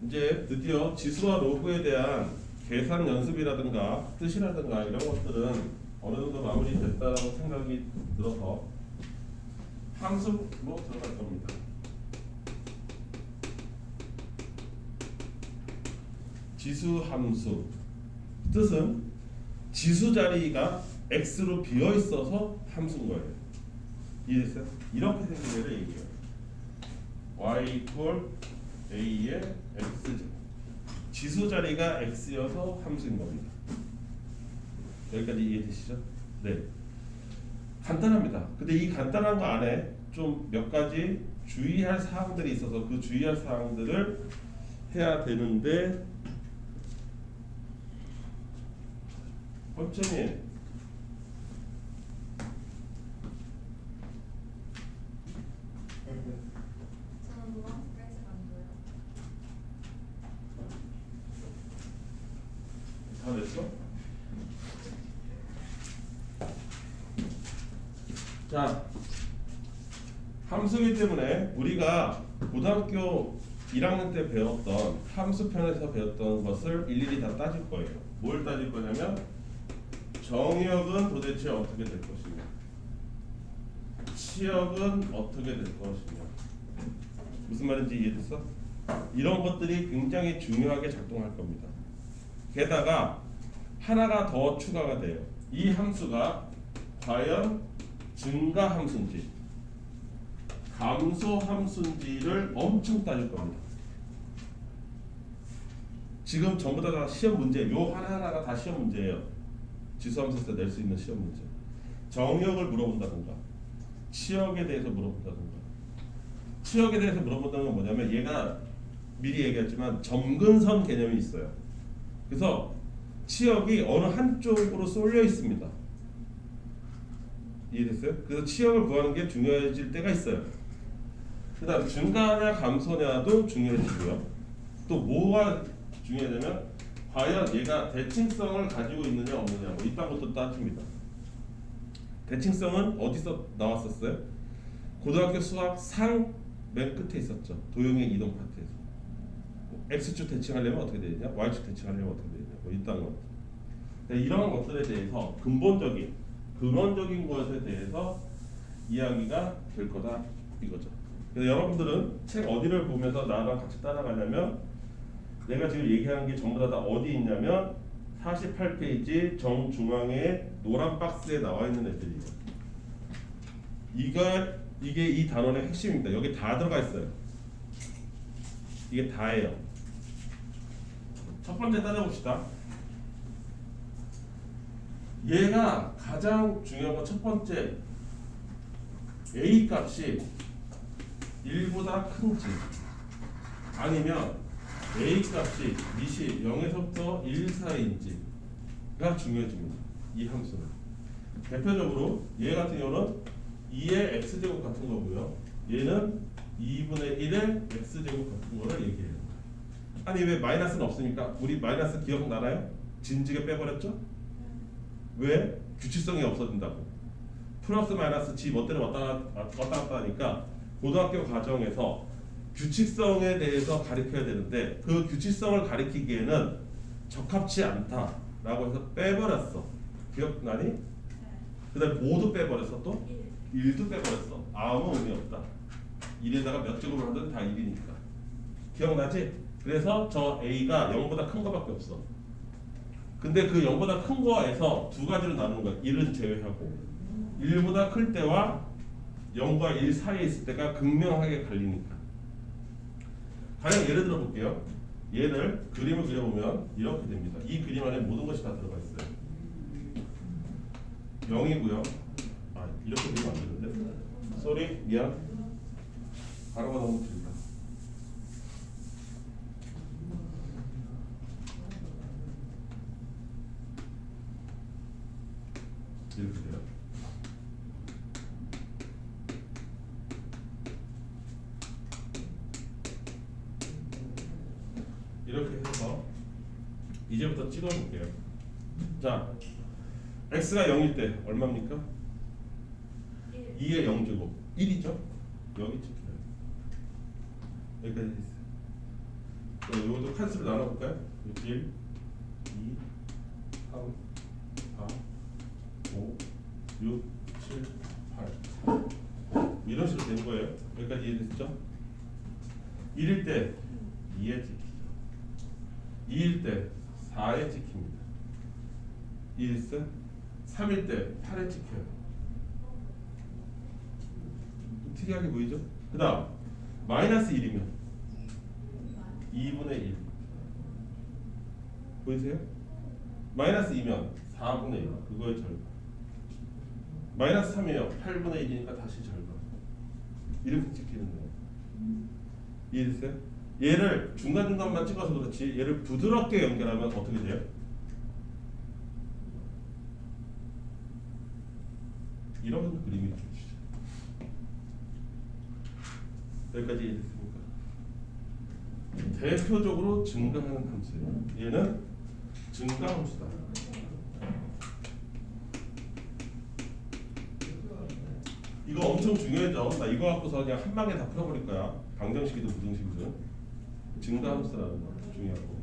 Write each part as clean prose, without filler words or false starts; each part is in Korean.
이제 드디어 지수와 로그에 대한 계산 연습이라든가 뜻이라든가 이런 것들은 어느 정도 마무리됐다라고 생각이 들어서 함수로 들어갈 겁니다. 지수 함수 뜻은 지수 자리가 x로 비어 있어서 함수인 거예요. 이해됐어요? 이렇게 생긴 애를 얘기해요. y equal a의 x제곱. 지수 자리가 x여서 함수인 겁니다. 여기까지 이해되시죠? 네. 간단합니다. 근데 이 간단한 거 안에 좀 몇 가지 주의할 사항들이 있어서 그 주의할 사항들을 해야 되는데 번째님 저는 노란색 깔색 안 보여요. 다 됐어? 자, 함수이기 때문에 우리가 고등학교 1학년 때 배웠던 함수편에서 배웠던 것을 일일이 다 따질 거예요. 뭘 따질 거냐면 정의역은 도대체 어떻게 될 것이냐, 치역은 어떻게 될 것이냐. 무슨 말인지 이해됐어? 이런 것들이 굉장히 중요하게 작동할 겁니다. 게다가 하나가 더 추가가 돼요. 이 함수가 과연 증가 함수인지 감소 함수인지를 엄청 따질 겁니다. 지금 전부 다 시험 문제, 요 하나하나가 다 시험 문제예요. 지수함수에서 낼 수 있는 시험 문제. 정의역을 물어본다든가 치역에 대해서 물어본다든가. 치역에 대해서 물어본다는 건 뭐냐면 얘가 미리 얘기했지만 점근선 개념이 있어요. 그래서 치역이 어느 한쪽으로 쏠려 있습니다. 이해됐어요? 그래서 치역을 구하는 게 중요해질 때가 있어요. 그 다음 증가냐 감소냐도 중요해지고요. 또 뭐가 중요하냐면 과연 얘가 대칭성을 가지고 있느냐 없느냐, 뭐 이딴 것도 따집니다. 대칭성은 어디서 나왔었어요? 고등학교 수학 상 맨 끝에 있었죠. 도형의 이동 파트에서. x축 대칭하려면 어떻게 되느냐, y축 대칭하려면 어떻게 되느냐, 뭐 이딴 것. 이런 것들에 대해서 근원적인 것에 대해서 이야기가 될 거다 이거죠. 그래서 여러분들은 책 어디를 보면서 나랑 같이 따라가냐면 내가 지금 얘기하는 게 전부 다 어디 있냐면 48페이지 정중앙에 노란 박스에 나와 있는 애들이에요. 이게 이 단원의 핵심입니다. 여기 다 들어가 있어요. 이게 다예요. 첫 번째 따져봅시다. 얘가 가장 중요한 건 첫 번째 A 값이 1보다 큰지 아니면 A 값이 밑이 0에서부터 1 사이인지가 중요해집니다. 이 함수는 대표적으로 얘 같은 경우는 2의 x제곱 같은 거고요. 얘는 2분의 1의 x제곱 같은 거를 얘기해요. 아니 왜 마이너스는 없으니까? 우리 마이너스 기억나나요? 진즉에 빼버렸죠? 왜? 규칙성이 없어진다고. 플러스 마이너스 지 멋대로 왔다 갔다 하니까 고등학교 과정에서 규칙성에 대해서 가르쳐야 되는데 그 규칙성을 가르치기에는 적합치 않다라고 해서 빼버렸어. 기억나니? 그 다음에 모두 빼버렸어. 또 1도 빼버렸어. 아무 의미 없다. 1에다가 몇 제곱을 하든 다 1이니까. 기억나지? 그래서 저 A가 0보다 큰 거밖에 없어. 근데 그 0보다 큰 거에서 두 가지로 나누는 거야. 1은 제외하고 1보다 클 때와 0과 1 사이에 있을 때가 극명하게 갈리니까. 가령 예를 들어 볼게요. 얘를 그림을 그려보면 이렇게 됩니다. 이 그림 안에 모든 것이 다 들어가 있어요. 0이고요. 아 이렇게 그리면 안 되는데. 쏘리 미안. 가로가 너무 길다. 이렇게 돼요. 이렇게 해서 이제부터 찍어볼게요. 자, x가 0일 때 얼마입니까? 2의 0제곱 1이죠? 여기 찍혀요. 여기까지 됐어요. 이것도 칸수로 나눠볼까요? 1, 2, 3, 4, 5, 6, 7, 8 이런 식으로 되는 거예요. 여기까지 이해됐죠? 1일 때 2에 찍히죠. 2일 때 4에 찍힙니다. 이해됐어요? 3일 때 8에 찍혀요. 좀 특이하게 보이죠? 그 다음 마이너스 1이면 2분의 1 보이세요? 마이너스 2면 4분의 1 그거의 절반. 마이너스 3이면 8분의 1이니까 다시 절반. 이렇게 찍히는 거예요. 이해됐어요? 얘를 중간중간만 찍어서 그렇지 얘를 부드럽게 연결하면 어떻게 돼요? 이런 그림이 나오시죠. 여기까지 이해됐습니까? 대표적으로 증가하는 함수예요. 얘는 증가함수다. 이거 엄청 중요하죠. 나 이거 갖고서 그냥 한 방에 다 풀어버릴 거야. 방정식이든 부등식이든. 증가함수라는 거 중요하고.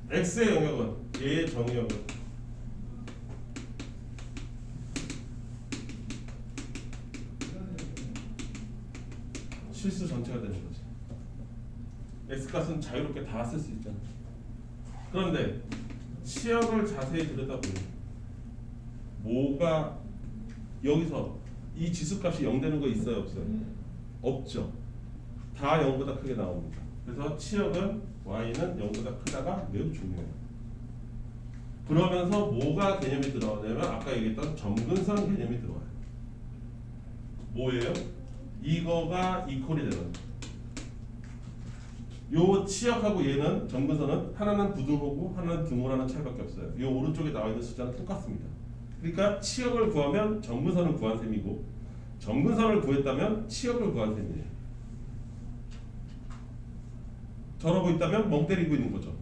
x의 영역은 얘의 정의역은 실수 전체가 되는 거지. x값은 자유롭게 다 쓸 수 있잖아. 그런데 치역을 자세히 들여다보면 뭐가 여기서 이 지수값이 0 되는 거 있어요 없어요? 없죠. 다 0보다 크게 나옵니다. 그래서 치역은 y는 0보다 크다가 매우 중요해요. 그러면서 뭐가 개념이 들어가냐면 아까 얘기했던 점근선 개념이 들어와요. 뭐예요? 이거가 이퀄이 되는 거예요. 요 치역하고 얘는 점근선은 하나는 부등호고 하나는 등호라는 차이밖에 없어요. 요 오른쪽에 나와 있는 숫자는 똑같습니다. 그러니까 치역을 구하면 점근선을 구한 셈이고 점근선을 구했다면 치역을 구한 셈이에요. 저러고 있다면 멍 때리고 있는 거죠.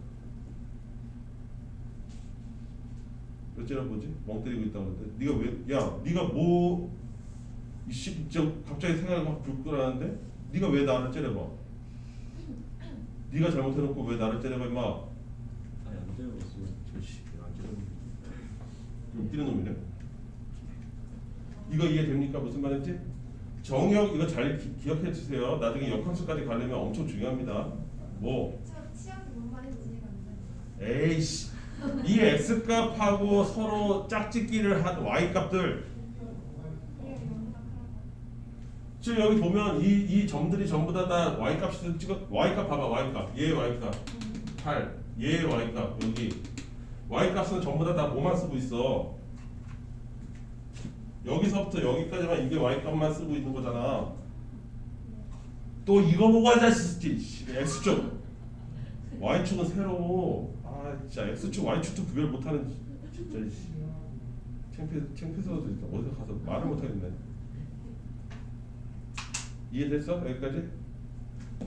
어째나 뭐지? 멍 때리고 있다고 하는데 네가 왜? 야, 네가 뭐 이씨 갑자기 생각이 막 불끈하는데 네가 왜 나를 째려봐? 네가 잘못해놓고 왜 나를 째려봐 임마? 아니 안 때려봤어요. 저씨 안 째려봐. 웃기는 놈이네. 이거 이해됩니까? 무슨 말인지? 정역 이거 잘 기억해 주세요. 나중에 역함수까지 가려면 엄청 중요합니다. 뭐? 치약이 뭔 말인지 이해가 안 돼. 에이씨 이 x값하고 서로 짝짓기를 한 y값들 이게 영보다 크다. 지금 여기 보면 이 점들이 전부 다 y값을 찍어 y값 봐봐 y값 얘 y값 8 얘 y값 여기 y값은 전부 다 뭐만 쓰고 있어 여기서부터 여기까지만 이게 y값만 쓰고 있는 거잖아. 또 이거 보고 하자 씨 x축 y축은 새로 아 진짜 x축 y축도 구별 못하는 진짜 창피해서 진짜 어디서 가서 말을 못하겠네. 이해됐어? 여기까지?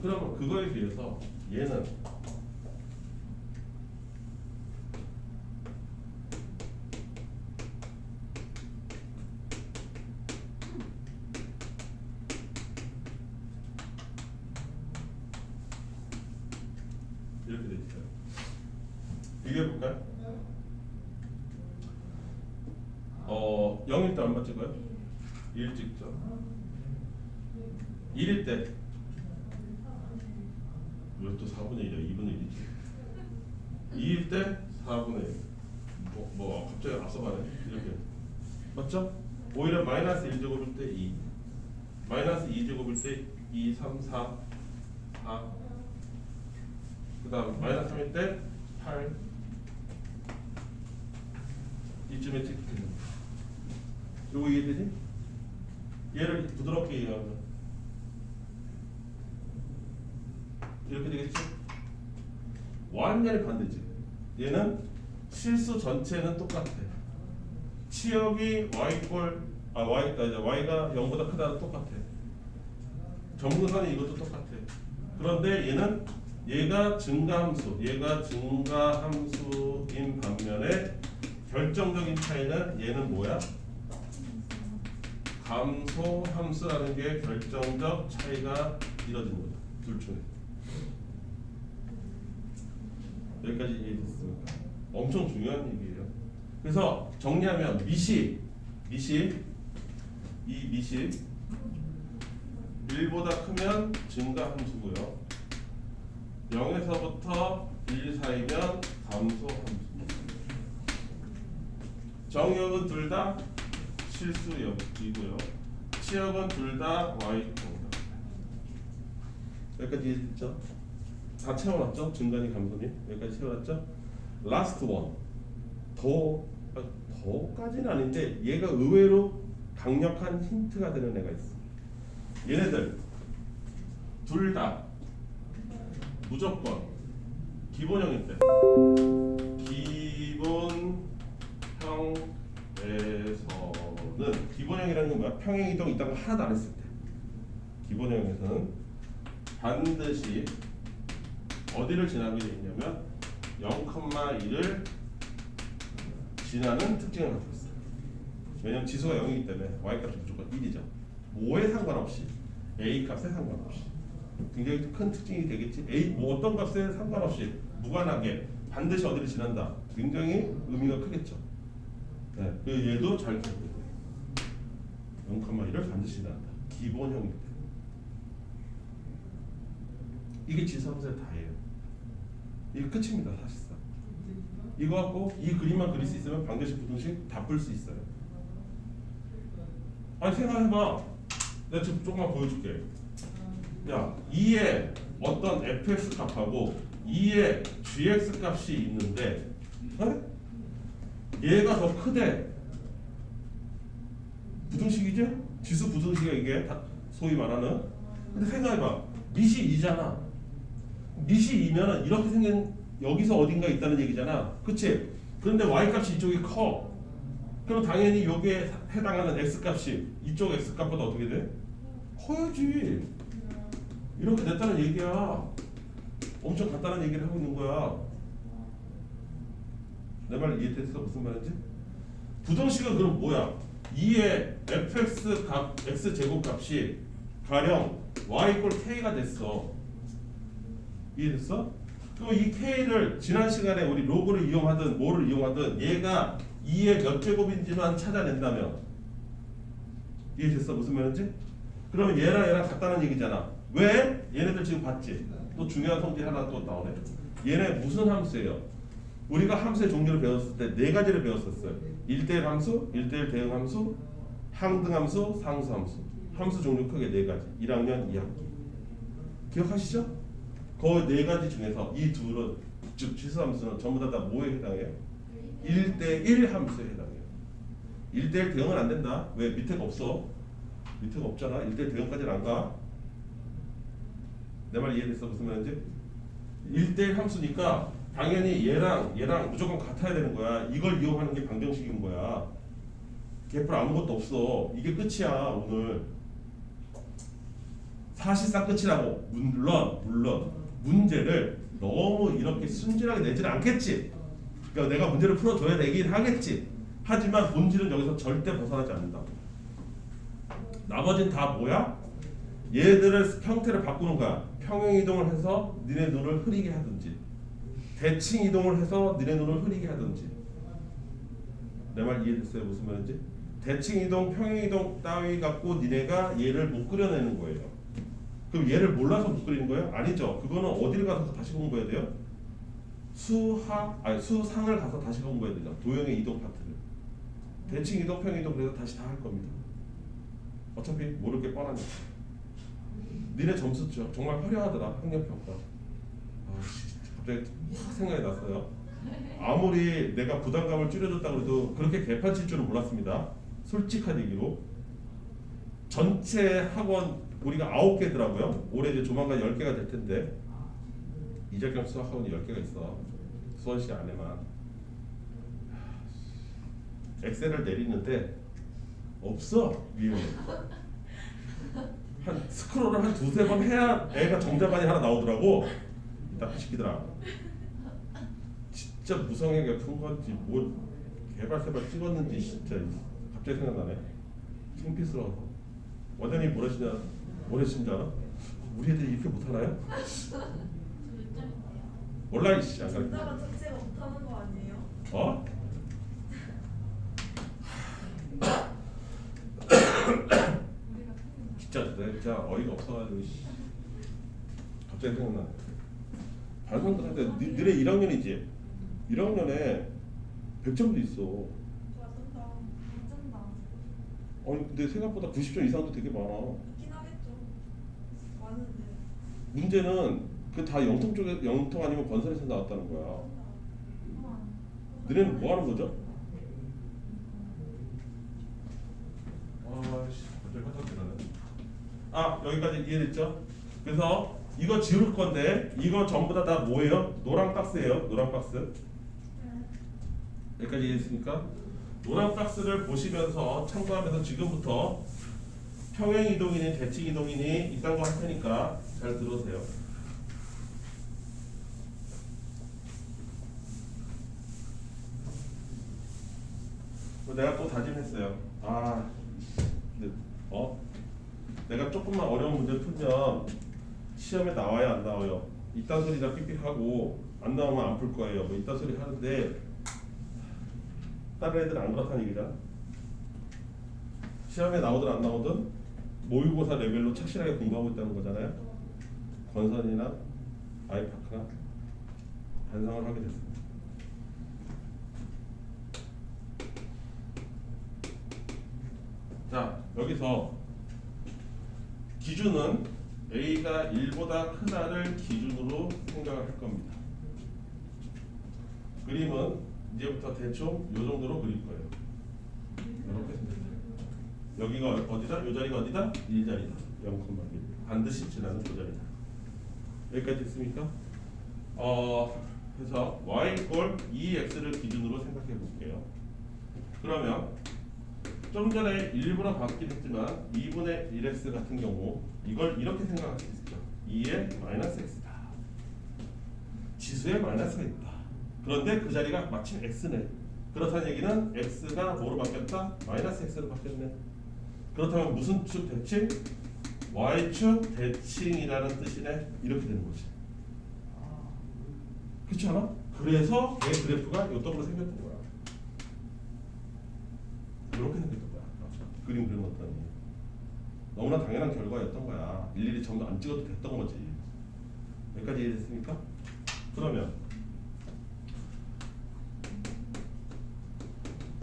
그러면 그거에 비해서 얘는 이렇게 돼 있어요. 비교해볼까요? 0일 때 얼마 찍어요? 1 찍죠. 1일 때 왜 또 4분의 1이야? 2분의 1이지. 2일 때 4분의 1. 뭐 갑자기 앞서가네. 이렇게 맞죠? 오히려 마이너스 1제곱일 때 2 마이너스 2제곱일 때 2, 3, 4, 4 그 다음 마이너스 3일 때 8 이쯤에 찍히는 요거 이해되지? 얘를 부드럽게 이해하면 이렇게 되겠지? 완전히 반대지. 얘는 실수 전체는 똑같아. 치역이 y가 0보다 크다는 똑같아. 점근선이 이것도 똑같아. 그런데 얘는 얘가 증가함수, 얘가 증가함수인 반면에 결정적인 차이는 얘는 뭐야? 감소함수라는 게 결정적 차이가 이뤄지는 거죠. 둘 중에. 여기까지 이해됐습니까? 엄청 중요한 얘기예요. 그래서 정리하면 미시 이 미시 1보다 크면 증가 함수고요. 0에서부터 1 사이면 감소 함수. 정역은 둘 다 실수역이고요. 치역은 둘 다 y 공각. 여기까지 이해됐죠? 다 채워놨죠? 증가니 감소니 여기까지 채워놨죠? 라스트 원. 더까지는 아닌데 얘가 의외로 강력한 힌트가 되는 애가 있어. 얘네들 둘 다 무조건 기본형인데 기본형에서는 기본형이라는 건 뭐야? 평행이동 있다고 하나도 안 했을 때 기본형에서는 반드시 어디를 지나게 돼 있냐면 0,1을 지나는 특징을 갖고 있어요. 왜냐면 지수가 0이기 때문에 y값이 무조건 1이죠. 뭐에 상관없이 a 값에 상관없이 굉장히 큰 특징이 되겠지. a 뭐 어떤 값에 상관없이 무관하게 반드시 어디를 지난다. 굉장히 의미가 크겠죠. 네, 얘도 잘 기억해야 돼요. 0,1을 반드시 지난다. 기본형일 때. 이게 지수함수의 다예요. 이게 끝입니다, 사실상. 이거 갖고 이 그림만 그릴 수 있으면 방정식, 부등식 다 풀 수 있어요. 아니 생각해봐. 내가 지금 조금만 보여줄게. 야, 2의 어떤 fx 값하고 2의 gx 값이 있는데 얘가 더 크대. 부등식이죠? 지수 부등식이야 이게 소위 말하는. 근데 생각해봐. 밑이 2잖아. 밑이 2면은 이렇게 생긴 여기서 어딘가 있다는 얘기잖아. 그치? 그런데 y값이 이쪽이 커. 그럼 당연히 여기에 해당하는 x값이 이쪽 x값보다 어떻게 돼? 커야지. 이렇게 됐다는 얘기야. 엄청 간단한 얘기를 하고 있는 거야. 내 말 이해됐어? 무슨 말인지? 부등식은 그럼 뭐야? 2의 fx 값, x제곱 값이 가령 y = k가 됐어. 이해됐어? 그럼 이 k를 지난 시간에 우리 로그를 이용하든 뭐를 이용하든 얘가 2의 몇 제곱인지만 찾아낸다면 이해됐어? 무슨 말인지? 그러면 얘랑 같다는 얘기잖아. 왜? 얘네들 지금 봤지? 또 중요한 성질 하나 또 나오네. 얘네 무슨 함수예요? 우리가 함수의 종류를 배웠을 때 네 가지를 배웠었어요. 1대1 함수, 1대1 대응 함수, 항등 함수, 상수 함수. 함수 종류 크게 네 가지. 1학년 2학기. 기억하시죠? 그 네 가지 중에서 이 둘은 즉 지수 함수는 전부 다 뭐에 해당해요? 1대1 함수에 해당해요. 1대1 대응은 안 된다. 왜? 밑에가 없어. 밑에가 없잖아. 1대1 대응까지는 안 가. 내 말 이해됐어? 무슨 말인지? 1대1 함수니까 당연히 얘랑 무조건 같아야 되는 거야. 이걸 이용하는 게 방정식인 거야. 개뿔 아무것도 없어. 이게 끝이야 오늘. 사실상 끝이라고. 물론 문제를 너무 이렇게 순진하게 내지는 않겠지. 그러니까 내가 문제를 풀어줘야 되긴 하겠지. 하지만 본질은 여기서 절대 벗어나지 않는다고. 나머지는 다 뭐야? 얘들을 형태를 바꾸는 거야. 평행 이동을 해서 니네 눈을 흐리게 하든지, 대칭 이동을 해서 니네 눈을 흐리게 하든지. 내 말 이해됐어요? 무슨 말인지? 대칭 이동, 평행 이동 따위 갖고 니네가 얘를 못 그려내는 거예요. 그럼 얘를 몰라서 못 그리는 거예요? 아니죠. 그거는 어디를 가서 다시 공부해야 돼요? 수상을 가서 다시 공부해야 되죠. 도형의 이동 파트를. 대칭 이동, 평행 이동 그래서 다시 다 할 겁니다. 어차피 모를 게 뻔하니까. 니네 점수 정말 화려하더라. 학력평가. 갑자기 확 생각이 났어요. 아무리 내가 부담감을 줄여줬다고 해도 그렇게 개판칠 줄은 몰랐습니다. 솔직한 얘기로. 전체 학원 우리가 9개더라고요. 올해 이제 조만간 10개가 될 텐데 이자겸 수학학원이 10개가 있어. 수원시 안에만. 엑셀을 내리는데 없어. 위에. 한 스크롤을 한 두세 번 해야 애가 정자반이 하나 나오더라고. 딱 시키더라. 진짜 무성하게 푼 건지 뭐 개발세발 찍었는지 진짜 갑자기 생각나네. 창피스러워서. 원장님 뭐라시냐? 우리 애들이 이렇게 못하나요? 몰라 이씨 안 진짜가 가르쳐. 자체가 못하는 거 아니에요? 어? 우리가 틀린 진짜 내가 진짜 어이가 없어가지고 씨. 갑자기 생각나네. 반성들한테 너네 1학년이지? 1학년에 100점도 있어. 좋아 쩐다. 쩐다. 아니 근데 생각보다 90점 이상도 되게 많아. 있긴 하겠죠. 많은데. 문제는 그 다 영통 쪽에 영통 아니면 건설에서 나왔다는 거야. 쩐다. 너네는 뭐 하는 거죠? 아씨 갑자기 화장 나네. 아 여기까지 이해됐죠? 그래서 이거 지울 건데 이거 전부 다 뭐예요? 노랑 박스예요. 노랑 박스. 여기까지 이해됐습니까? 노랑 박스를 보시면서 참고하면서 지금부터 평행 이동이니 대칭 이동이니 이딴 거 할 테니까 잘 들으세요. 내가 또 다짐했어요. 아, 근데 내가 조금만 어려운 문제 풀면 시험에 나와야 안 나와요. 이딴 소리 다 삑삑하고 안 나오면 안 풀 거예요. 뭐 이딴 소리 하는데 다른 애들 안 그렇다는 얘기잖아. 시험에 나오든 안 나오든 모의고사 레벨로 착실하게 공부하고 있다는 거잖아요. 건선이나 아이파크나 반성을 하게 됐습니다. 자, 여기서 기준은 A가 1보다 크다를 기준으로 생각을 할 겁니다. 그림은 이제부터 대충 이 정도로 그릴 거예요. 이렇게 생각해요. 여기가 어디다? 이 자리가 어디다? 1자리다. 0,1. 반드시 지나는 이 자리다. 여기까지 됐습니까? 그래서 y 꼴 2x를 기준으로 생각해 볼게요. 그러면 좀 전에 1부로 바뀌긴 했지만 2분의 1x 같은 경우 이걸 이렇게 생각할 수 있죠. 2의 마이너스 x다. 지수에 마이너스가 있다. 그런데 그 자리가 마침 x네. 그렇다는 얘기는 x가 뭐로 바뀌었다? 마이너스 x로 바뀌었네. 그렇다면 무슨 축 대칭? y축 대칭이라는 뜻이네. 이렇게 되는 거지. 그렇지 않아? 그래서 얘 그래프가 요떡으로 생겼던 거야. 이렇게 생겼던 거야. 그림 그려놓았더니 너무나 당연한 결과였던 거야. 일일이 점도 안 찍어도 됐던 거지. 여기까지 이해됐습니까? 그러면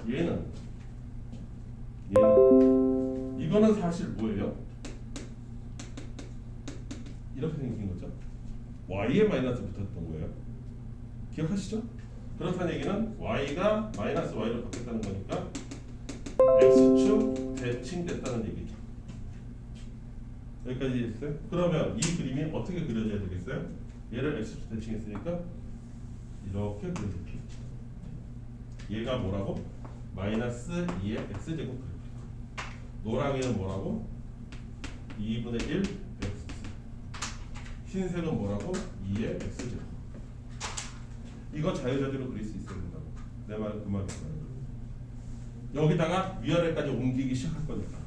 얘는 이거는 사실 뭐예요? 이렇게 생긴 거죠. y에 마이너스 붙었던 거예요. 기억하시죠? 그렇다는 얘기는 y가 마이너스 y로 바뀌었다는 거니까 x축 대칭됐다는 얘기죠. 여기까지 이해했어요? 그러면 이 그림이 어떻게 그려져야 되겠어요? 얘를 x축 대칭했으니까 이렇게 그려집니다. 얘가 뭐라고? 마이너스 2의 x제곱 그래프. 노랑이는 뭐라고? 2분의 1 x. 흰색은 뭐라고? 2의 x제곱. 이거 자유자재로 그릴 수 있어야 된다고. 내 말은 그 말이야. 여기다가 위아래까지 옮기기 시작할 거니까.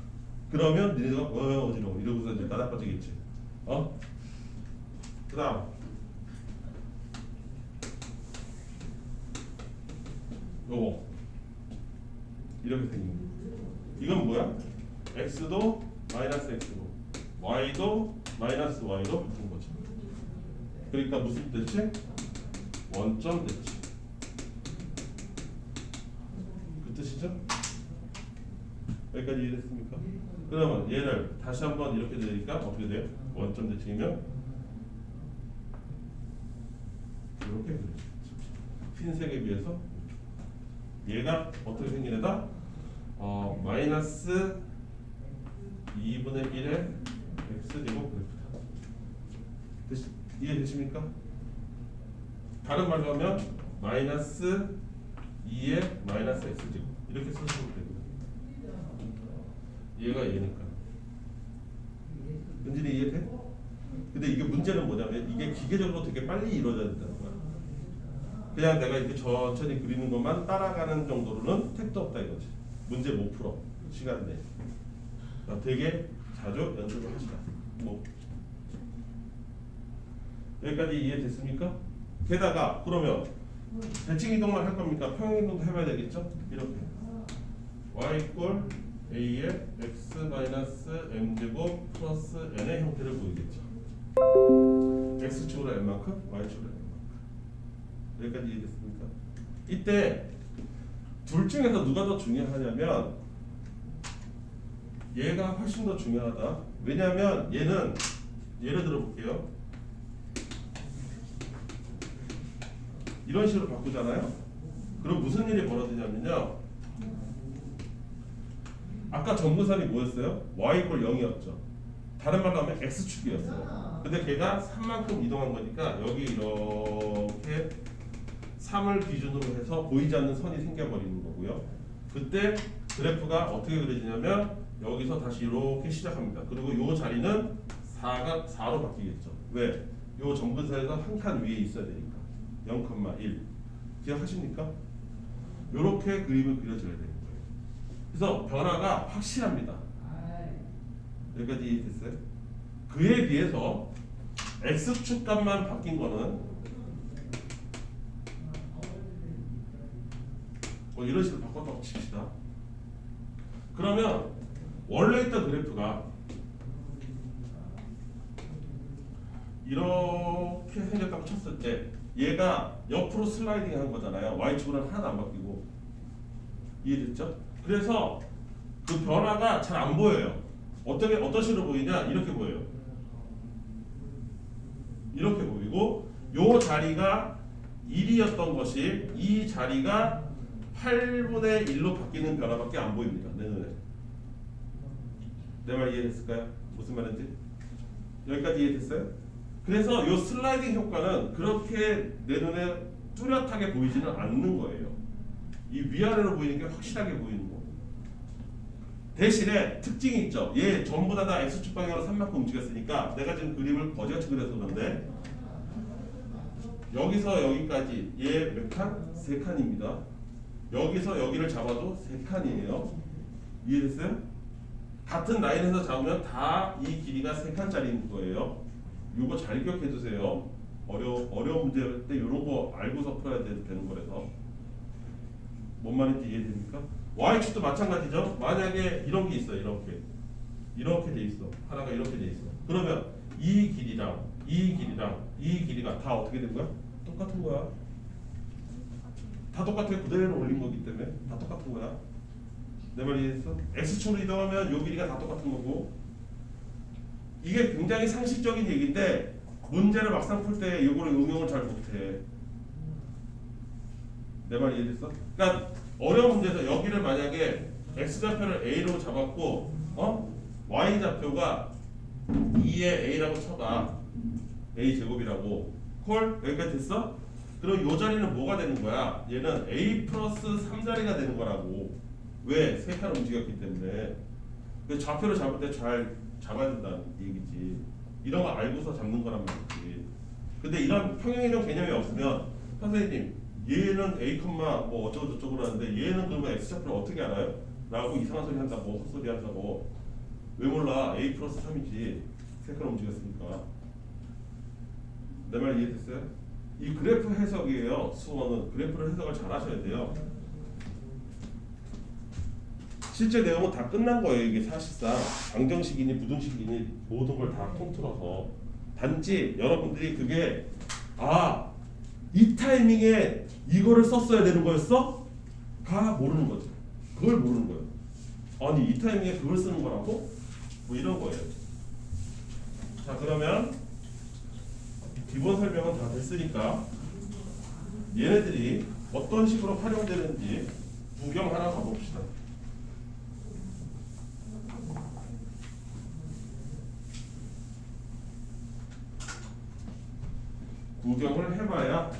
그러면 니네가 어지러워 이러고서 이제 나다빠지겠지. 그 다음 요거 이렇게 생긴 거. 이건 뭐야? x도 마이너스 x고 y도 마이너스 y로 붙은 거죠. 그러니까 무슨 대칭? 원점 대칭. 그 뜻이죠? 여기까지 이해됐습니까? 그러면 얘를 다시 한번 이렇게 되니까 어떻게 돼요? 원점 대칭이면 이렇게 그려요. 흰색에 비해서 얘가 어떻게 생긴 애다? 마이너스 2분의 1의 x제곱 그래프다. 이해되십니까? 다른 말로 하면 마이너스 2의 마이너스 x제곱 이렇게 써주면 됩니다. 얘가 얘니까. 은진이 이해돼? 근데 이게 문제는 뭐냐면 이게 기계적으로 되게 빨리 이루어져야 된다는 거야. 그냥 내가 이렇게 천천히 그리는 것만 따라가는 정도로는 택도 없다 이거지. 문제 못 풀어. 시간 내에. 되게 자주 연습을 하시다. 뭐 여기까지 이해됐습니까? 게다가 그러면 대칭 이동만 할 겁니까? 평행 이동도 해봐야 되겠죠? 이렇게 y 이꼴 a의 x 마이너스 m 제곱 플러스 n의 형태를 보이겠죠. x축으로 n만큼, y축으로 n만큼. 여기까지 이해됐습니까? 이때 둘 중에서 누가 더 중요하냐면 얘가 훨씬 더 중요하다. 왜냐하면 얘는 예를 들어 볼게요. 이런 식으로 바꾸잖아요. 그럼 무슨 일이 벌어지냐면요. 아까 전분선이 뭐였어요? y 이꼴 0이었죠. 다른 말로 하면 x축이었어요. 근데 걔가 3만큼 이동한 거니까 여기 이렇게 3을 기준으로 해서 보이지 않는 선이 생겨버리는 거고요. 그때 그래프가 어떻게 그려지냐면 여기서 다시 이렇게 시작합니다. 그리고 이 자리는 4로 바뀌겠죠. 왜? 이 전분선에서 한 칸 위에 있어야 되니까 0,1 기억하십니까? 이렇게 그림을 그려줘야 되는 거예요. 그래서 변화가 확실합니다. 여기까지 이해됐어요? 그에 비해서 x축 값만 바뀐 거는 뭐 이런 식으로 바꿨다고 칩시다. 그러면 원래 있던 그래프가 이렇게 생겼다고 쳤을 때 얘가 옆으로 슬라이딩 한 거잖아요. y축으로는 하나도 안 바뀌고. 이해됐죠? 그래서 그 변화가 잘 안 보여요. 어떤 식으로 보이냐? 이렇게 보여요. 이렇게 보이고 요 자리가 1이었던 것이 이 자리가 8분의 1로 바뀌는 변화밖에 안 보입니다. 내 눈에. 내 말 이해됐을까요? 무슨 말인지? 여기까지 이해됐어요? 그래서 요 슬라이딩 효과는 그렇게 내 눈에 뚜렷하게 보이지는 않는 거예요. 이 위아래로 보이는 게 확실하게 보이는 거. 대신에 특징이 있죠. 얘 전부 다 x축 방향으로 3만큼 움직였으니까 내가 지금 그림을 거지같이 그려서 그런데 여기서 여기까지 얘 몇 칸? 3칸입니다. 여기서 여기를 잡아도 3칸이에요. 이해됐어요? 같은 라인에서 잡으면 다 이 길이가 3칸짜리인 거예요. 이거 잘 기억해 두세요. 어려운 문제 할 때 이런 거 알고서 풀어야 되는 거라서. 뭔 말인지 이해됩니까? y축도 마찬가지죠. 만약에 이런 게 있어요. 이렇게 돼 있어. 하나가 이렇게 돼 있어. 그러면 이 길이랑 이 길이가 다 어떻게 된 거야? 똑같은 거야. 다 똑같아요. 그대로 올린 거기 때문에 다 똑같은 거야. 내 말 이해했어? x축으로 이동하면 요 길이가 다 똑같은 거고. 이게 굉장히 상식적인 얘기인데 문제를 막상 풀 때 이거를 응용을 잘 못해. 내 말 이해됐어? 그러니까 어려운 문제에서 여기를 만약에 x좌표를 a로 잡았고 y좌표가 2의 a라고 쳐봐. a 제곱이라고. 콜? 여기까지 됐어? 그럼 이 자리는 뭐가 되는 거야? 얘는 a 플러스 3자리가 되는 거라고. 왜? 3칸 움직였기 때문에. 그래서 좌표를 잡을 때 잘 잡아야 된다는 얘기지. 이런 거 알고서 잡는 거란 말이지. 근데 이런 평행이동 개념이 없으면 선생님 얘는 a, 뭐 어쩌고저쩌고 하는데 얘는 그러면 x좌표를 어떻게 알아요? 라고 이상한 소리 한다고 헛소리 한다고. 왜 몰라? a 플러스 3이지. 3칸 움직였으니까. 내 말 이해됐어요? 이 그래프 해석이에요. 수원은 그래프를 해석을 잘 하셔야 돼요. 실제 내용은 다 끝난 거예요. 이게 사실상 방정식이니 부등식이니 모든 걸 다 통틀어서. 단지 여러분들이 그게 이 타이밍에 이거를 썼어야 되는 거였어? 가 모르는 거죠. 그걸 모르는 거예요. 아니 이 타이밍에 그걸 쓰는 거라고? 뭐 이런 거예요. 자 그러면 기본 설명은 다 됐으니까 얘네들이 어떤 식으로 활용되는지 구경하러 가봅시다. 구경을 해봐야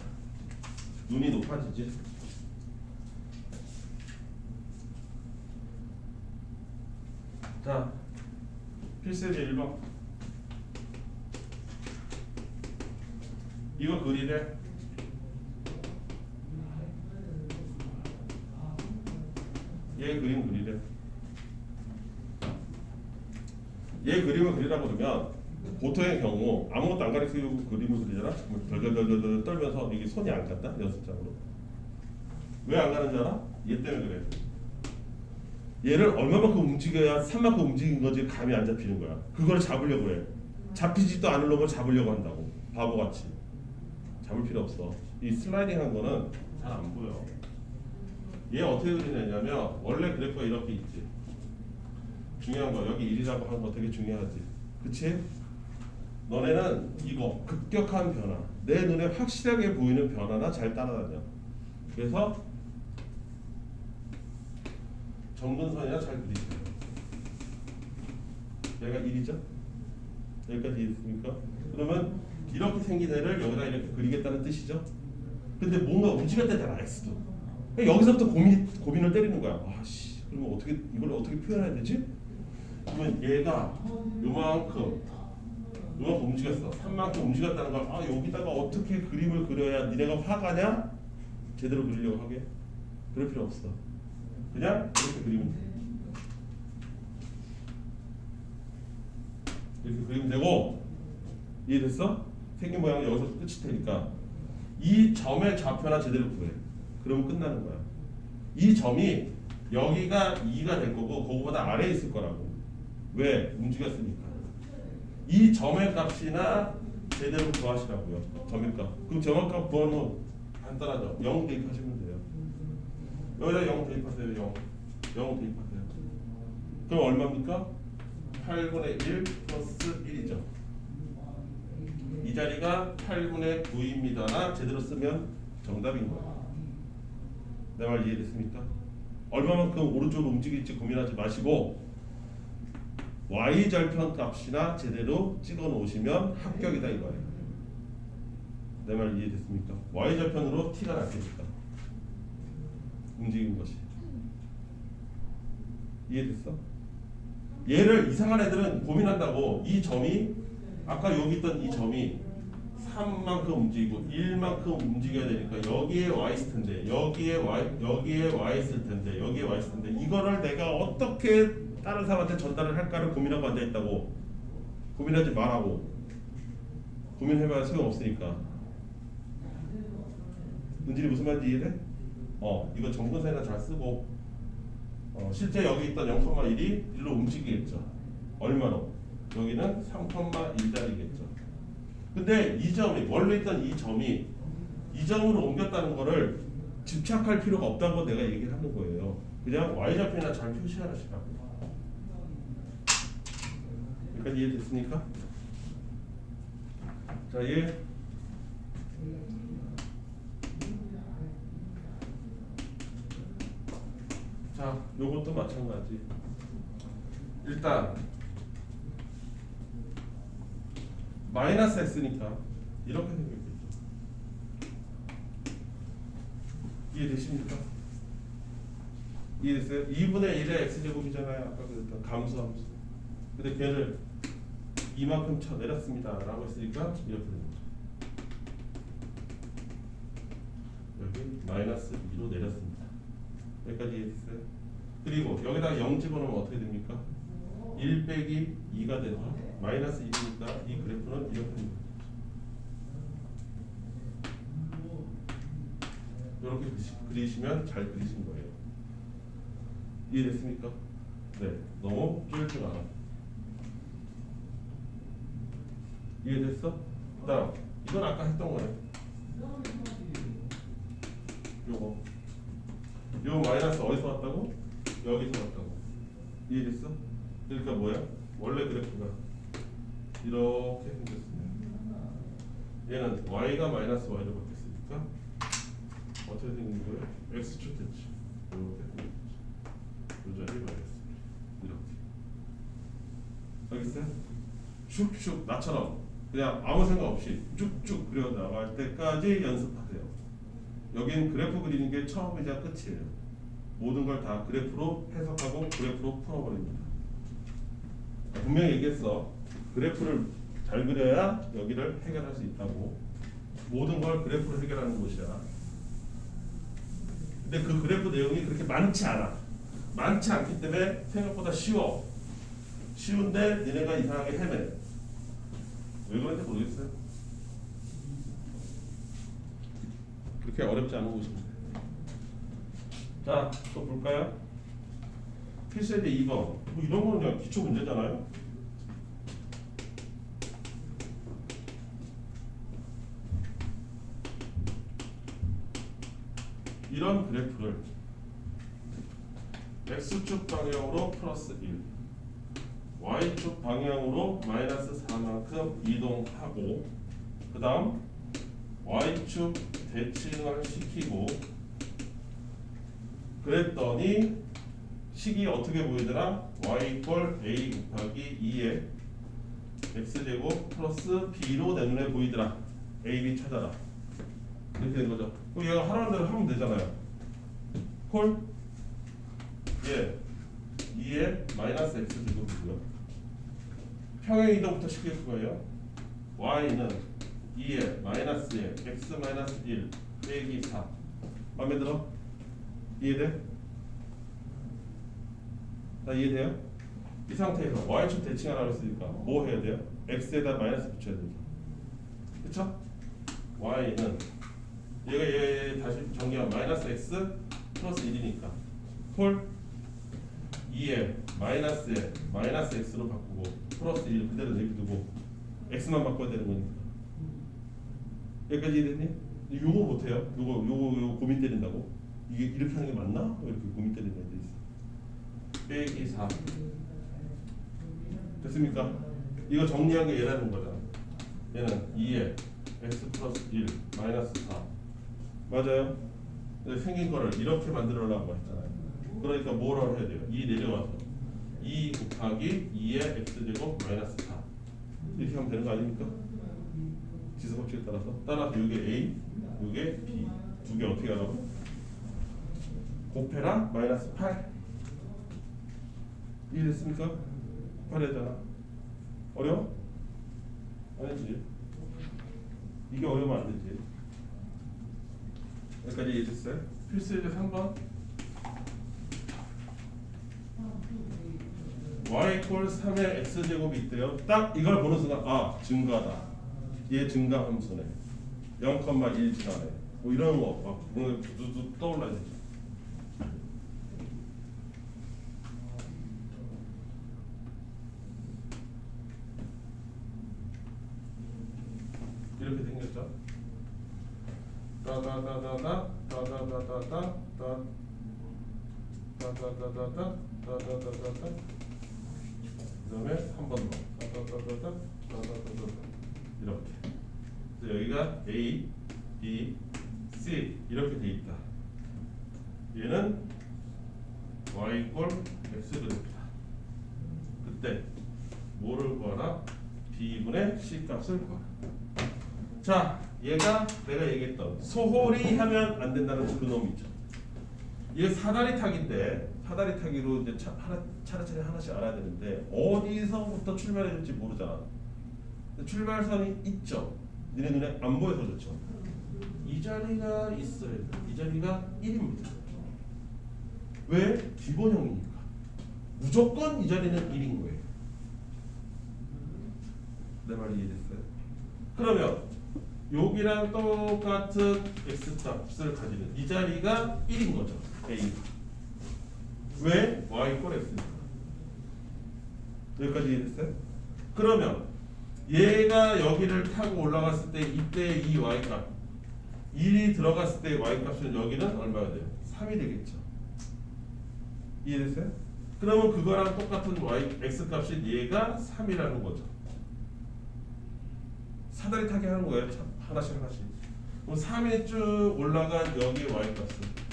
눈이 높아지지. 자, 필수제 1번. 이거 그리래. 얘 그림 그리래. 얘 그림을 그리라고 그러면 보통의 경우 아무것도 안 가르치고 그림을 그리잖아. 덜덜덜덜 떨면서 이게 손이 안 간다 연습장으로. 왜 안 가는 줄 알아? 얘 때문에 그래. 얘를 얼마만큼 움직여야 산만큼 움직인 거지 감이 안 잡히는 거야. 그걸 잡으려고 해. 잡히지도 않을 놈을 잡으려고 한다고. 바보같이. 잡을 필요 없어. 이 슬라이딩 한 거는 잘 안 보여. 얘 어떻게 그리냐면 원래 그래프가 이렇게 있지. 중요한 거 여기 1이라고 하는 거 되게 중요하지. 그치? 너네는 이거 급격한 변화, 내 눈에 확실하게 보이는 변화나 잘 따라다녀. 그래서 정근선이나 잘 그리세요. 얘가 1이죠? 여기까지 이해됐습니까? 그러면 이렇게 생긴 애를 여기다 이렇게 그리겠다는 뜻이죠? 근데 뭔가 움직일 때 X도. 여기서부터 고민을 때리는 거야. 아씨, 그러면 어떻게 이걸 어떻게 표현해야 되지? 그러면 얘가 요만큼 움직였어. 산만큼 움직였다는 걸 여기다가 어떻게 그림을 그려야 니네가 화가냐? 제대로 그리려고 하게? 그럴 필요 없어. 그냥 이렇게 그리면 돼. 이렇게 그리면 되고 이해됐어? 생긴 모양은 여기서 끝이 되니까 이 점의 좌표나 제대로 구해. 그러면 끝나는 거야. 이 점이 여기가 2가 될 거고 그거보다 아래에 있을 거라고. 왜? 움직였으니까. 이 점의 값이나 제대로 구하시라고요. 점의 값. 그럼 점의 값 구하면 간단하죠. 0 대입하시면 돼요. 여기다 0 대입하세요. 0 대입하세요. 그럼 얼마입니까? 8분의 1 플러스 1이죠. 이 자리가 8분의 9입니다나 제대로 쓰면 정답인 거예요. 내 말 이해됐습니까? 얼마만큼 오른쪽으로 움직일지 고민하지 마시고 Y절편 값이나 제대로 찍어 놓으시면 합격이다 이거예요. 내 말 이해됐습니까? Y절편으로 T가 낫겠다. 움직인 것이. 이해됐어? 얘를 이상한 애들은 고민한다고. 이 점이 아까 여기 있던 이 점이 3만큼 움직이고 1만큼 움직여야 되니까 여기에 Y 있을 텐데 여기에 Y 있을 텐데 여기에 Y 있을 텐데 이거를 내가 어떻게 다른 사람한테 전달을 할까를 고민하고 앉아있다고. 고민하지 말라고. 고민해봐야 소용없으니까. 은진이 무슨 말인지 이해돼? 이거 정근선이나 잘 쓰고 실제 여기 있던 0,1이 1로 움직이겠죠. 얼마로? 여기는 3,1짜리겠죠. 근데 이 점이 원래 있던 이 점이 이 점으로 옮겼다는 거를 집착할 필요가 없다는 거 내가 얘기를 하는 거예요. 그냥 Y좌표나 잘 표시하시라고. 여기까지 이해됐습니까? 자, 얘 자, 요것도 마찬가지. 일단 마이너스 x니까 이렇게 생겼겠죠. 이해되십니까? 이해됐어요? 2분의 1의 x제곱이잖아요. 아까 그랬던 감수함수. 근데 걔를 이만큼 쳐내렸습니다 라고 했으니까 이렇게 됩니다. 여기 마이너스 2로 내렸습니다. 여기까지 이해됐어요? 그리고 여기다가 0 집어넣으면 어떻게 됩니까? 1 빼기 2가 되죠. 마이너스 1이니까 이 그래프는 이렇게 됩니다. 이렇게 그리시면 잘 그리신 거예요. 이해됐습니까? 네, 너무 쫄지 마라. 이해됐어? 그다음 이건 아까 했던 거네. 요거 요 마이너스 어디서 왔다고? 여기서 왔다고. 이해됐어? 그러니까 뭐야? 원래 그래프가 이렇게 생겼습니다. 얘는 y가 마이너스 y로 바뀌었으니까 어떻게 생긴 거예요? x축 됐지. 이렇게 생겼지. 이 자리 마이너스 이렇게. 알겠어요? 슉슉 나처럼 그냥 아무 생각 없이 쭉쭉 그려 나갈 때까지 연습하세요. 여긴 그래프 그리는 게 처음이자 끝이에요. 모든 걸 다 그래프로 해석하고 그래프로 풀어버립니다. 분명히 얘기했어. 그래프를 잘 그려야 여기를 해결할 수 있다고. 모든 걸 그래프로 해결하는 곳이야. 근데 그 그래프 내용이 그렇게 많지 않아. 많지 않기 때문에 생각보다 쉬워. 쉬운데 니네가 이상하게 헤매. 왜 그런지 모르겠어요. 그렇게 어렵지 않은 곳입니다. 자, 또 볼까요? 필수예제 2번. 뭐 이런 거는 그냥 기초 문제잖아요. 이런 그래프를 x축 방향으로 플러스 1, y축 방향으로 마이너스 4만큼 이동하고 그 다음 y축 대칭을 시키고 그랬더니 식이 어떻게 보이더라? y 이퀄 a 곱하기 2의 x제곱 플러스 b로 내 눈에 보이더라. a, b 찾아라. 이렇게 된 거죠. 그럼 얘가 하라는 대로 하면 되잖아요. 콜? 예. 2의 마이너스 x제곱이고요. 평행 이동부터 시킬 거예요. y는 2의 마이너스에 x 마이너스 1 빼기 4. 마음에 들어? 이해돼? 다 이해돼요? 이 상태에서 y축 대칭하라고 했으니까 뭐 해야 돼요? x에다 마이너스 붙여야 되죠. 그쵸? y는 얘 다시 정리하면 마이너스 x 플러스 1이니까 콜 2에 마이너스에 마이너스 x로 바꾸고 플러스 1 그대로 내비두고 x만 바꿔야 되는 거니까 여기까지 이해됐니? 요거 못해요? 요거 고민 때린다고? 이게 이렇게 하는 게 맞나? 왜 이렇게 고민 때리는 애들이 있어? 빼기 4 됐습니까? 이거 정리한 게 얘라는 거잖아. 얘는 2에 x 플러스 1 마이너스 4 맞아요? 생긴 거를 이렇게 만들어라고 했잖아요. 그러니까 뭐라고 해야 돼요? 2 내려와서 2 곱하기 2의 x제곱 마이너스 4 이렇게 하면 되는 거 아닙니까? 지수법칙에 따라서 이게 a, 이게 b 두 개 어떻게 하라고? 곱해라 마이너스 8 이해됐습니까? 곱하래잖아. 어려워? 아니지. 이게 어려우면 안 되지. 여기까지 이해됐어요? 필수예제 3번 y 이퀄 3의 x제곱이 있대요. 딱 이걸 보는 순간 아 증가다. 얘 증가 함수네. 0,1 지나네. 뭐 이런 거 막 두두두 떠올라야 되죠. 이렇게 생겼죠. 따다다다다 따다다다다 따다다다다 따다다다다 그다음에 한 번 더 따다다다다 따다다다다 이렇게. 그래서 여기가 A, B, C 이렇게 돼 있다. 얘는 y 이퀄 x 그룹이다. 그때 뭐를 구하라? b분의 c 값을 구하라. 자, 얘가 내가 얘기했던 소홀히 하면 안 된다는 그 놈이죠. 이게 사다리 타기인데 사다리 타기로 이제 차례차례 하나씩 알아야 되는데 어디서부터 출발해야 될지 모르잖아. 출발선이 있죠. 니네 눈에 안 보여서 좋죠. 이 자리가 있어야 돼. 이 자리가 1입니다. 왜? 기본형이니까. 무조건 이 자리는 1인 거예요. 내 말이 이해됐어요? 그러면 여기랑 똑같은 x값을 가지는 이 자리가 1인 거죠. A. 왜? y 이퀄 x니까. 여기까지 이해됐어요? 그러면 얘가 여기를 타고 올라갔을 때 이때 이 y값 1이 들어갔을 때 y값은 여기는 얼마가 돼요? 3이 되겠죠. 이해됐어요? 그러면 그거랑 똑같은 x값이 얘가 3이라는 거죠. 사다리 타기 하는 거예요. 하나씩 하나씩. 그럼 3이 쭉 올라간 여기 y값은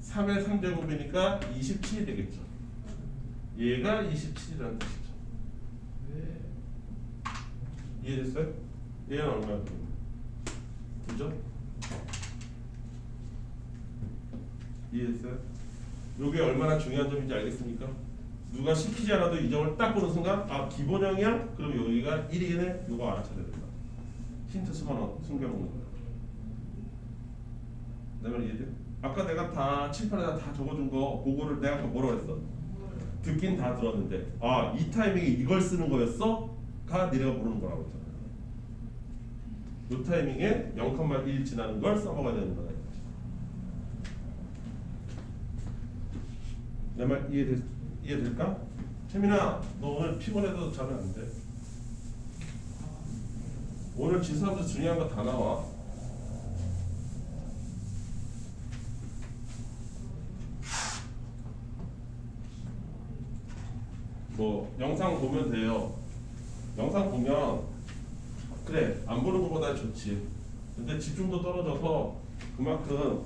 3의 3제곱이니까 27이 되겠죠. 얘가 27이라는 뜻이죠. 이해됐어요? 얘는 얼마야? 그죠? 이해됐어요? 이게 얼마나 중요한 점인지 알겠습니까? 누가 시키지 않아도 이 점을 딱 보는 순간 아 기본형이야? 그럼 여기가 1이네? 이거 알아차려야 된다. 힌트 숨겨놓는 거야. 내 말 이해돼? 아까 내가 다 칠판에다 다 적어준 거 그거를 내가 뭐라고 했어? 듣긴 다 들었는데 아 이 타이밍에 이걸 쓰는 거였어? 내가 모르는 거라고 했잖아요. 이 타이밍에 0,1 지나는 걸 써먹어야 되는 거다. 내 말 이해될까? 채민아, 너 오늘 피곤해도 자면 안 돼. 오늘 지수함수 중요한 거 다 나와. 뭐 영상 보면 돼요. 영상 보면 그래 안 보는 것보다 좋지. 근데 집중도 떨어져서 그만큼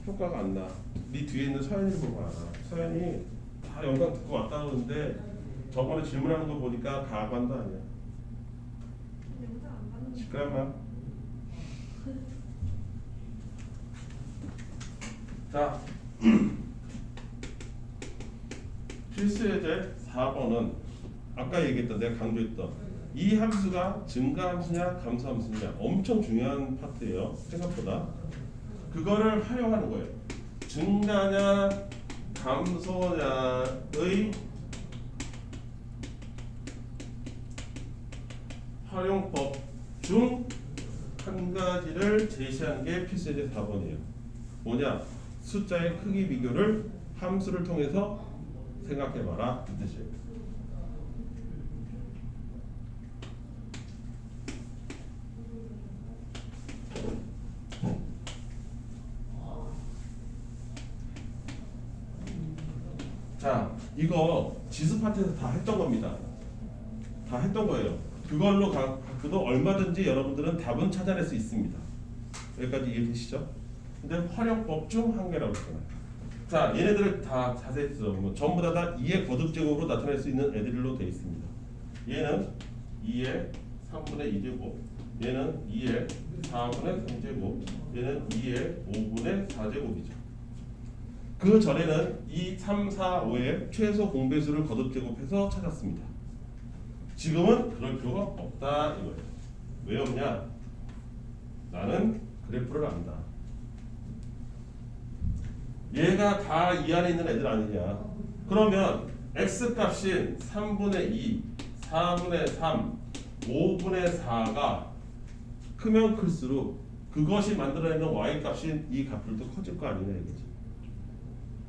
효과가 안 나. 네 뒤에 있는 서연이를 보고 알아. 서연이 다 영상 듣고 왔다 그러는데 저번에 질문하는 거 보니까 가관도 아니야. 영상 안 봤는데. 시끄럽나? 자, 필수 예제 4번은 아까 얘기했던 내가 강조했던 이 함수가 증가함수냐 감소함수냐 엄청 중요한 파트예요. 생각보다 그거를 활용하는 거예요. 증가냐 감소냐의 활용법 중 한 가지를 제시한 게 필수 예제 4번이에요. 뭐냐? 숫자의 크기 비교를 함수를 통해서 생각해봐라 이 뜻이에요. 자, 이거 지수 파트에서 다 했던 겁니다. 다 했던 거예요. 그걸로 갖고도 얼마든지 여러분들은 답은 찾아낼 수 있습니다. 여기까지 이해되시죠? 근데 활용법 중 한 개라고 했잖아요. 자, 얘네들을 다 자세히 들어보면 전부 다 2의 거듭제곱으로 나타낼 수 있는 애들로 되어 있습니다. 얘는 2의 3분의 2제곱, 얘는 2의 4분의 3제곱, 얘는 2의 5분의 4제곱이죠. 그 전에는 2, 3, 4, 5의 최소 공배수를 거듭제곱해서 찾았습니다. 지금은 그럴 필요가 없다 이거예요. 왜 없냐? 나는 그래프를 안다. 얘가 다 이 안에 있는 애들 아니냐? 그러면 x 값인 3분의 2, 4분의 3, 5분의 4가 크면 클수록 그것이 만들어내는 y 값인 이 값들도 커질 거 아니냐 이거지.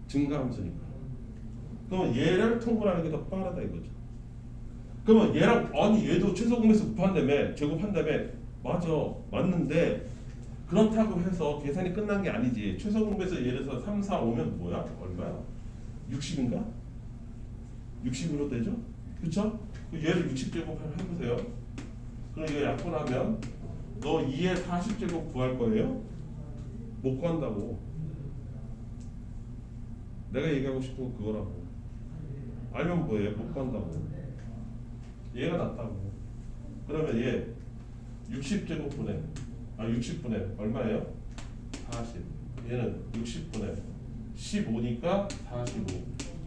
증가함수니까. 그러면 얘를 통분하는 게 더 빠르다 이거죠. 그러면 얘랑 아니 얘도 최소 공배수 곱한다며 제곱한다며 맞아 맞는데 그렇다고 해서 계산이 끝난 게 아니지. 최소 공배수 예를 들어서 3, 4, 5면 뭐야? 얼마야? 60인가? 60으로 되죠? 그쵸? 얘를 60제곱 해보세요. 그럼 이거 약분하면 너 2의 40제곱 구할 거예요? 못 구한다고. 내가 얘기하고 싶은 건 그거라고. 알면 뭐해? 못 구한다고. 얘가 낫다고. 그러면 얘 60제곱분의 60분의 얼마예요? 40. 얘는 60분의 15니까 45.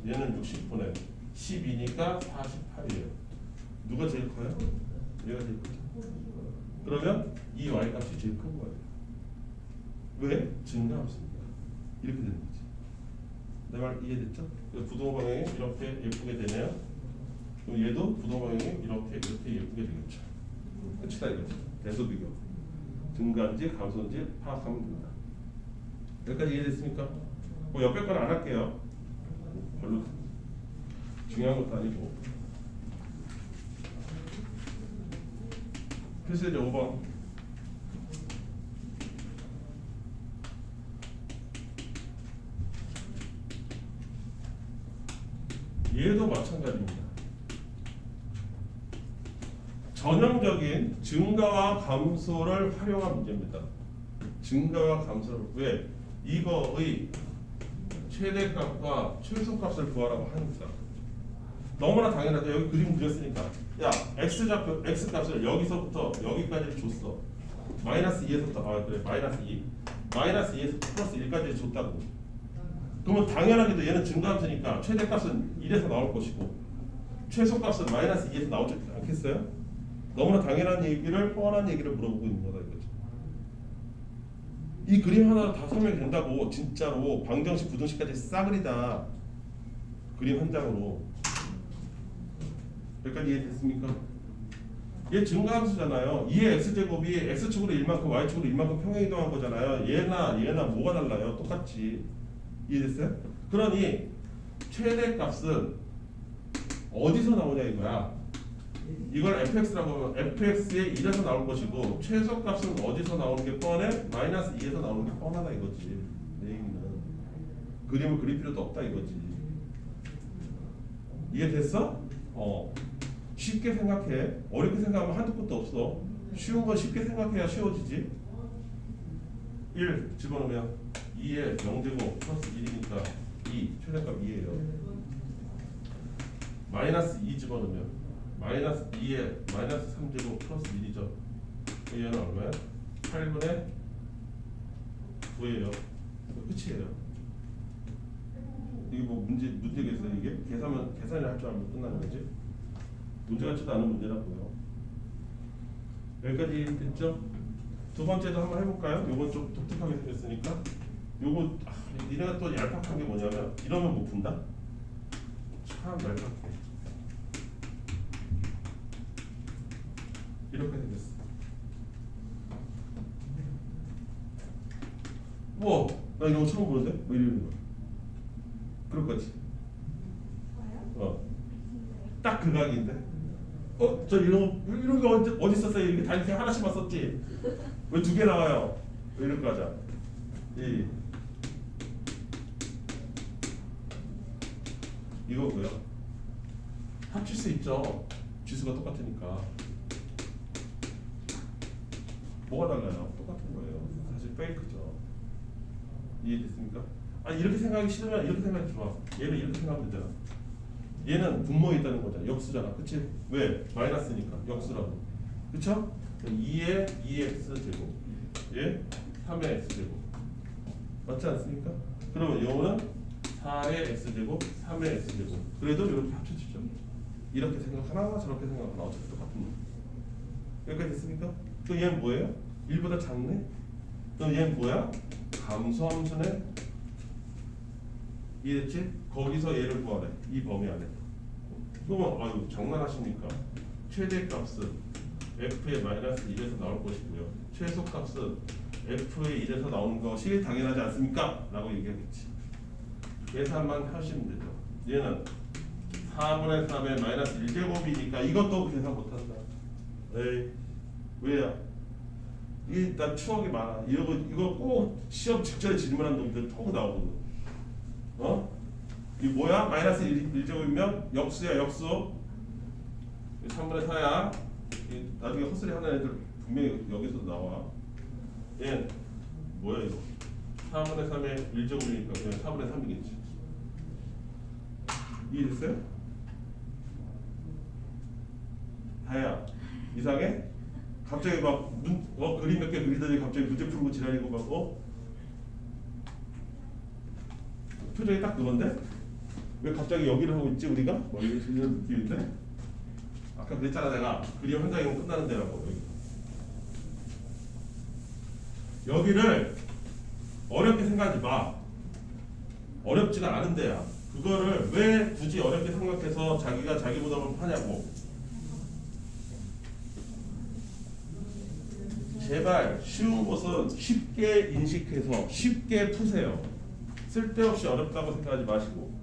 얘는 60분의 12니까 48이에요. 누가 제일 커요? 얘가 제일 크죠. 그러면 이 y 값이 제일 큰 거예요. 왜? 증가함수니까. 이렇게 되는 거지. 내 말 이해됐죠? 부동 방향이 이렇게 예쁘게 되네요. 그럼 얘도 부동 방향이 이렇게 예쁘게 되겠죠. 끝이다 이거지. 대소 비교. 증가인지 감소인지 파악하면 된다. 여기까지 이해됐습니까? 뭐 옆에 건 안 할게요. 별로 중요한 것도 아니고. 필수 예제 5번. 얘도 마찬가지입니다. 전형적인 증가와 감소를 활용한 문제입니다. 증가와 감소를 왜? 이거의 최대값과 최소값을 구하라고 하니까. 너무나 당연하죠. 여기 그림 그렸으니까. 야, x 값을 여기서부터 여기까지 줬어. 마이너스 2에서부터 그래 마이너스 2, 마이너스 2에서 플러스 1까지 줬다고. 그러면 당연하게도 얘는 증가함수니까 최대값은 1에서 나올 것이고 최소값은 마이너스 2에서 나오지 않겠어요? 너무나 당연한 얘기를 뻔한 얘기를 물어보고 있는 거다 이거죠. 이 그림 하나 다 설명이 된다고. 진짜로 방정식 부등식까지 싸그리다. 그림 한 장으로. 여기까지 이해됐습니까? 얘 증가함수잖아요. 2의 x제곱이 x축으로 1만큼 y축으로 1만큼 평행이동한 거잖아요. 얘나 뭐가 달라요? 똑같지. 이해됐어요? 그러니 최대값은 어디서 나오냐 이거야. 이걸 fx라고 하면 fx의 1에서 나올 것이고 최소값은 어디서 나오는 게 뻔해? 마이너스 2에서 나오는 게 뻔하다 이거지. 내 얘기는 그림을 그릴 필요도 없다 이거지. 이해됐어? 쉽게 생각해. 어렵게 생각하면 한두 끝도 없어. 쉬운 건 쉽게 생각해야 쉬워지지. 1 집어넣으면 2의 0제곱 플러스 1이니까 2 최대값 2예요. 마이너스 2 집어넣으면 마이너스 2에 마이너스 3제곱 플러스 1이죠. 얘는 얼마야? 8분의 9예요. 끝이에요. 이게 뭐 문제겠어요 이게? 계산을 할 줄 알면 끝나는 거지? 문제 같지도 않은 문제라고요. 여기까지 됐죠? 두 번째도 한번 해볼까요? 요건 좀 독특하게 생겼으니까. 요거 니네가 또 얄팍한 게 뭐냐면 이러면 못 푼다? 참 얄팍해. 이렇게 생겼어. 우와, 나 이런 거 처음 보는데? 뭐 이러는 거야. 그럴 거지. 딱 그 각인데. 저 이런 거 어디 썼어요? 이렇게 단색 하나씩만 썼지. 왜 두 개 나와요? 왜 이럴 거 하자. 이거고요. 합칠 수 있죠. 지수가 똑같으니까. 뭐가 달라요? 똑같은 거예요. 사실 페이크죠. 이해됐습니까? 이렇게 생각하기 싫으면 이렇게 생각이 좋아. 얘는 이렇게 생각하면 되잖아. 얘는 분모에 있다는 거잖아. 역수잖아. 그치? 왜? 마이너스니까. 역수라고. 그쵸? 2의 2x제곱. 예? 3의 x제곱. 맞지 않습니까? 그러면 요거는 4의 x제곱, 3의 x제곱. 그래도 이렇게 합쳐지죠. 이렇게 생각하나 저렇게 생각하나 어차피 똑같은 거. 여기까지 됐습니까? 또 얘는 뭐예요? 1보다 작네? 그럼 얘는 뭐야? 감소함수네? 이해됐지? 거기서 얘를 구하래. 이 범위 안에. 그러면 장난하십니까? 최대값은 f의 마이너스 1에서 나올 것이고요. 최소값은 f의 1에서 나오는 것이 당연하지 않습니까? 라고 얘기하겠지. 계산만 하시면 되죠. 얘는 4분의 3의 마이너스 1제곱이니까 이것도 계산 못한다. 에이, 왜야? 나 추억이 많아. 이거 꼭 시험 직전에 질문한 놈들 통 나오거든. 이 뭐야? 마이너스 1제곱이면 역수야 역수. 3분의 4야. 나중에 헛소리 하는 애들 분명히 여기서 나와. 얘 뭐야 이거? 4분의 3의 1제곱이니까 그냥 4분의 3이겠지. 이해됐어요? 다야 이상해? 갑자기 막 그림 몇 개 그리더니 갑자기 문제 풀고 지랄이고 막 표정이 딱 그건데? 왜 갑자기 여기를 하고 있지 우리가? 뭐 이런 느낌인데? 아까 그랬잖아 내가 그림 한 장이면 끝나는 데라고. 여기를 어렵게 생각하지 마. 어렵지가 않은 데야. 그거를 왜 굳이 어렵게 생각해서 자기가 자기 부담을 하냐고. 제발 쉬운 것은 쉽게 인식해서 쉽게 푸세요. 쓸데없이 어렵다고 생각하지 마시고.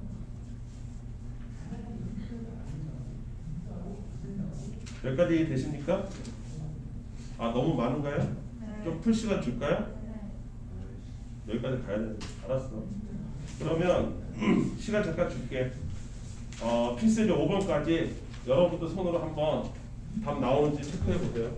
여기까지 되십니까? 너무 많은가요? 네. 좀 풀 시간 줄까요? 여기까지 가야 돼. 알았어. 그러면 시간 잠깐 줄게. 필수제 5번까지 여러분도 손으로 한번 답 나오는지 체크해 보세요.